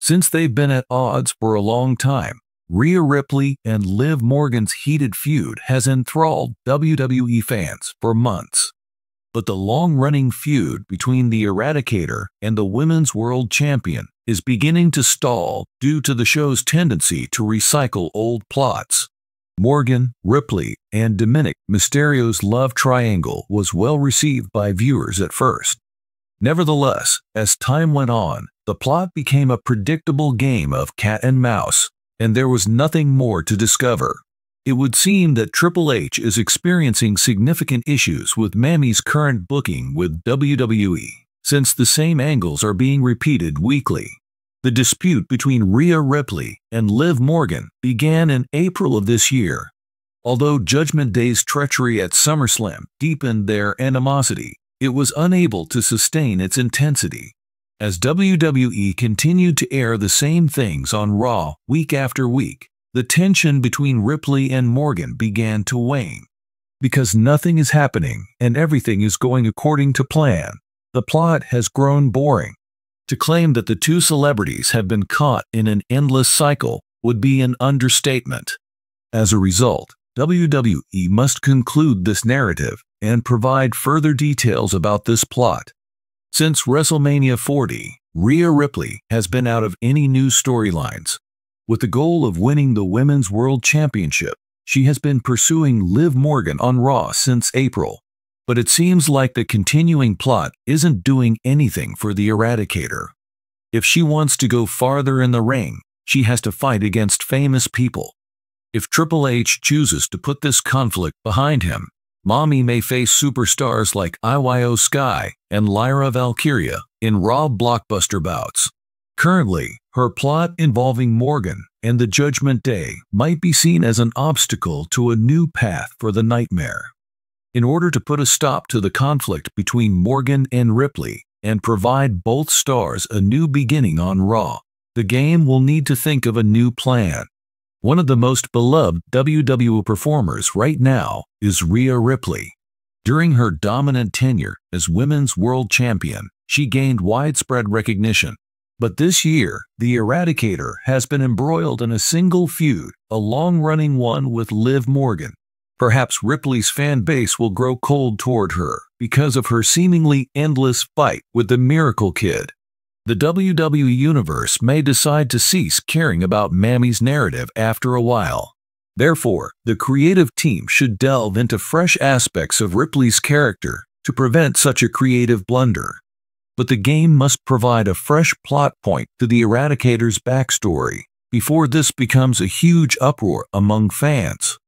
Since they've been at odds for a long time, Rhea Ripley and Liv Morgan's heated feud has enthralled WWE fans for months. But the long-running feud between the Eradicator and the Women's World Champion is beginning to stall due to the show's tendency to recycle old plots. Morgan, Ripley, and Dominic Mysterio's love triangle was well received by viewers at first. Nevertheless, as time went on, the plot became a predictable game of cat and mouse, and there was nothing more to discover. It would seem that Triple H is experiencing significant issues with Mammy's current booking with WWE, since the same angles are being repeated weekly. The dispute between Rhea Ripley and Liv Morgan began in April of this year. Although Judgment Day's treachery at SummerSlam deepened their animosity, it was unable to sustain its intensity. As WWE continued to air the same things on Raw week after week, the tension between Ripley and Morgan began to wane. Because nothing is happening and everything is going according to plan, the plot has grown boring. To claim that the two celebrities have been caught in an endless cycle would be an understatement. As a result, WWE must conclude this narrative and provide further details about this plot. Since WrestleMania 40, Rhea Ripley has been out of any new storylines. With the goal of winning the Women's World Championship, she has been pursuing Liv Morgan on Raw since April. But it seems like the continuing plot isn't doing anything for the Eradicator. If she wants to go farther in the ring, she has to fight against famous people. If Triple H chooses to put this conflict behind him, Mommy may face superstars like Io Sky and Lyra Valkyria in Raw blockbuster bouts. Currently, her plot involving Morgan and the Judgment Day might be seen as an obstacle to a new path for the Nightmare. In order to put a stop to the conflict between Morgan and Ripley and provide both stars a new beginning on Raw, the game will need to think of a new plan. One of the most beloved WWE performers right now is Rhea Ripley. During her dominant tenure as Women's World Champion, she gained widespread recognition. But this year, the Eradicator has been embroiled in a single feud, a long-running one with Liv Morgan. Perhaps Ripley's fan base will grow cold toward her because of her seemingly endless fight with the Miracle Kid. The WWE Universe may decide to cease caring about Mammy's narrative after a while. Therefore, the creative team should delve into fresh aspects of Ripley's character to prevent such a creative blunder. But the game must provide a fresh plot point to the Eradicator's backstory before this becomes a huge uproar among fans.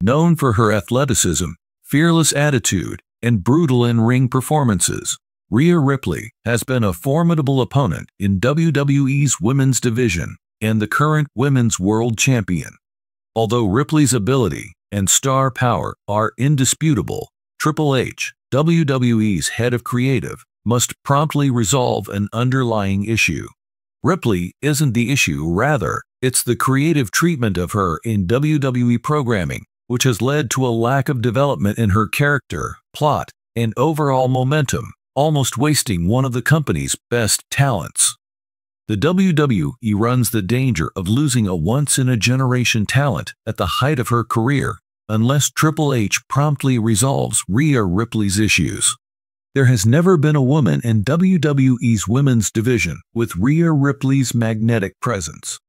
Known for her athleticism, fearless attitude, and brutal in-ring performances, Rhea Ripley has been a formidable opponent in WWE's women's division and the current Women's World Champion. Although Ripley's ability and star power are indisputable, Triple H, WWE's head of creative, must promptly resolve an underlying issue. Ripley isn't the issue, rather, it's the creative treatment of her in WWE programming, which has led to a lack of development in her character, plot, and overall momentum, almost wasting one of the company's best talents. The WWE runs the danger of losing a once-in-a-generation talent at the height of her career unless Triple H promptly resolves Rhea Ripley's issues. There has never been a woman in WWE's women's division with Rhea Ripley's magnetic presence.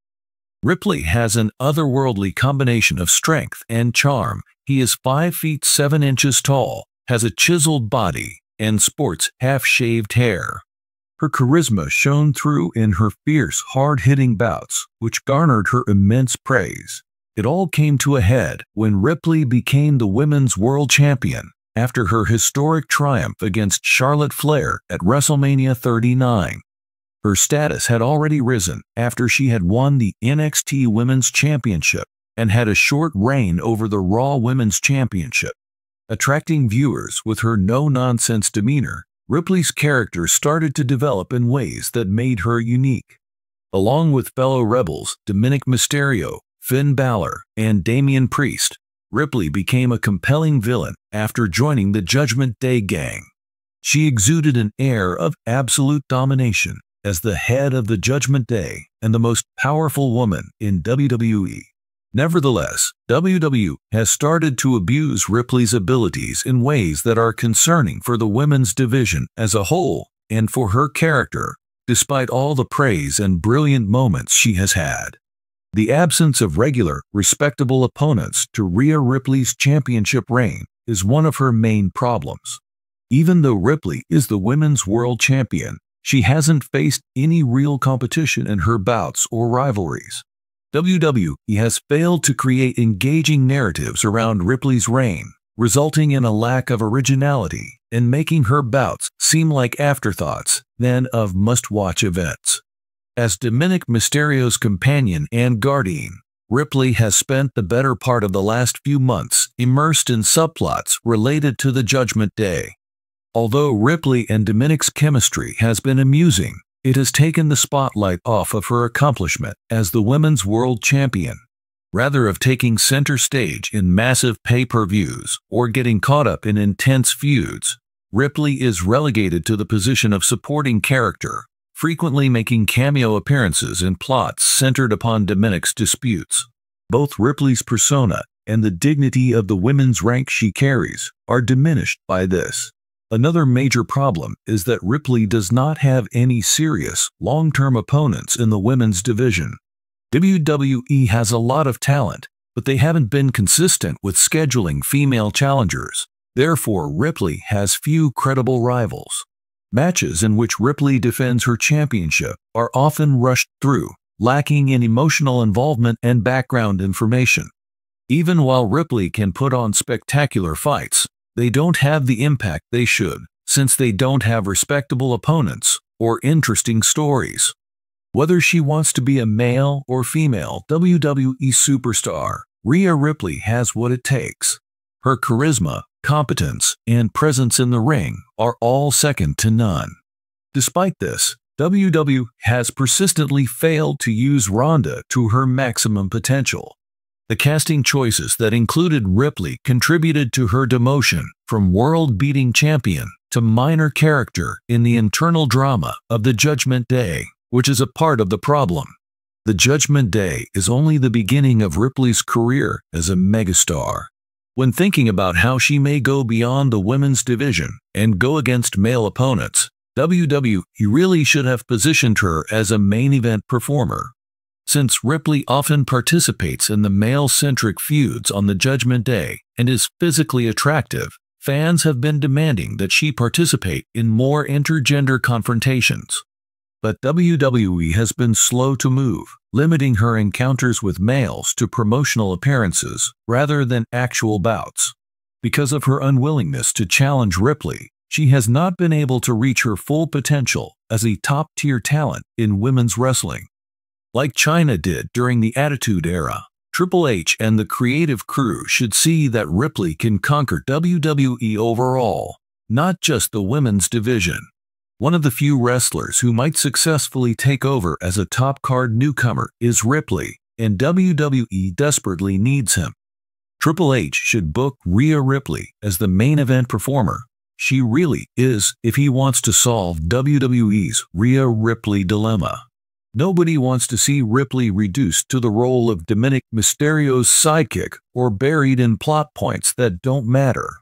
Ripley has an otherworldly combination of strength and charm. He is 5 feet 7 inches tall, has a chiseled body, and sports half-shaved hair. Her charisma shone through in her fierce, hard-hitting bouts, which garnered her immense praise. It all came to a head when Ripley became the Women's World Champion after her historic triumph against Charlotte Flair at WrestleMania 39. Her status had already risen after she had won the NXT Women's Championship and had a short reign over the Raw Women's Championship. Attracting viewers with her no-nonsense demeanor, Ripley's character started to develop in ways that made her unique. Along with fellow rebels Dominic Mysterio, Finn Balor, and Damian Priest, Ripley became a compelling villain after joining the Judgment Day gang. She exuded an air of absolute domination, as the head of the Judgment Day and the most powerful woman in WWE. Nevertheless, WWE has started to abuse Ripley's abilities in ways that are concerning for the women's division as a whole and for her character, despite all the praise and brilliant moments she has had. The absence of regular, respectable opponents to Rhea Ripley's championship reign is one of her main problems. Even though Ripley is the women's world champion, she hasn't faced any real competition in her bouts or rivalries. WWE has failed to create engaging narratives around Ripley's reign, resulting in a lack of originality and making her bouts seem like afterthoughts than of must-watch events. As Dominic Mysterio's companion and guardian, Ripley has spent the better part of the last few months immersed in subplots related to the Judgment Day. Although Ripley and Dominic's chemistry has been amusing, it has taken the spotlight off of her accomplishment as the women's world champion. Rather of taking center stage in massive pay-per-views or getting caught up in intense feuds, Ripley is relegated to the position of supporting character, frequently making cameo appearances in plots centered upon Dominic's disputes. Both Ripley's persona and the dignity of the women's rank she carries are diminished by this. Another major problem is that Ripley does not have any serious, long-term opponents in the women's division. WWE has a lot of talent, but they haven't been consistent with scheduling female challengers. Therefore, Ripley has few credible rivals. Matches in which Ripley defends her championship are often rushed through, lacking in emotional involvement and background information. Even while Ripley can put on spectacular fights, they don't have the impact they should, since they don't have respectable opponents or interesting stories. Whether she wants to be a male or female WWE superstar, Rhea Ripley has what it takes. Her charisma, competence, and presence in the ring are all second to none. Despite this, WWE has persistently failed to use Ronda to her maximum potential. The casting choices that included Ripley contributed to her demotion from world-beating champion to minor character in the internal drama of the Judgment Day, which is a part of the problem. The Judgment Day is only the beginning of Ripley's career as a megastar. When thinking about how she may go beyond the women's division and go against male opponents, WWE really should have positioned her as a main event performer. Since Ripley often participates in the male-centric feuds on the Judgment Day and is physically attractive, fans have been demanding that she participate in more intergender confrontations. But WWE has been slow to move, limiting her encounters with males to promotional appearances rather than actual bouts. Because of her unwillingness to challenge Ripley, she has not been able to reach her full potential as a top-tier talent in women's wrestling. Like China did during the Attitude Era, Triple H and the creative crew should see that Ripley can conquer WWE overall, not just the women's division. One of the few wrestlers who might successfully take over as a top-card newcomer is Ripley, and WWE desperately needs him. Triple H should book Rhea Ripley as the main event performer. She really is if he wants to solve WWE's Rhea Ripley dilemma. Nobody wants to see Ripley reduced to the role of Dominic Mysterio's sidekick or buried in plot points that don't matter.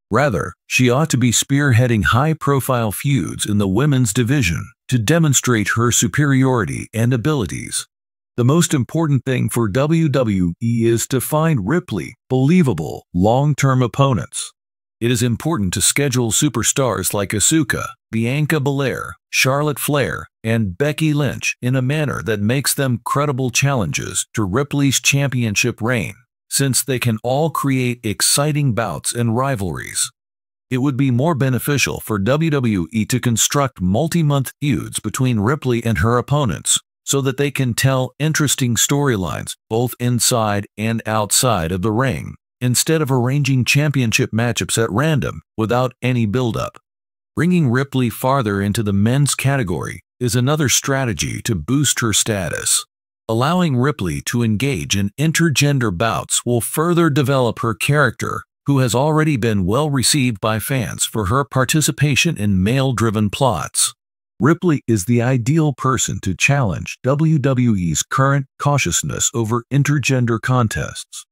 Rather, she ought to be spearheading high-profile feuds in the women's division to demonstrate her superiority and abilities. The most important thing for WWE is to find Ripley believable long-term opponents. It is important to schedule superstars like Asuka, Bianca Belair, Charlotte Flair, and Becky Lynch in a manner that makes them credible challenges to Ripley's championship reign, since they can all create exciting bouts and rivalries. It would be more beneficial for WWE to construct multi-month feuds between Ripley and her opponents so that they can tell interesting storylines both inside and outside of the ring, instead of arranging championship matchups at random without any build-up. Bringing Ripley farther into the men's category is another strategy to boost her status. Allowing Ripley to engage in intergender bouts will further develop her character, who has already been well received by fans for her participation in male-driven plots. Ripley is the ideal person to challenge WWE's current cautiousness over intergender contests.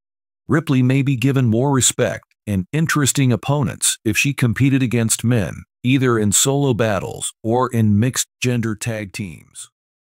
Ripley may be given more respect and interesting opponents if she competed against men, either in solo battles or in mixed-gender tag teams.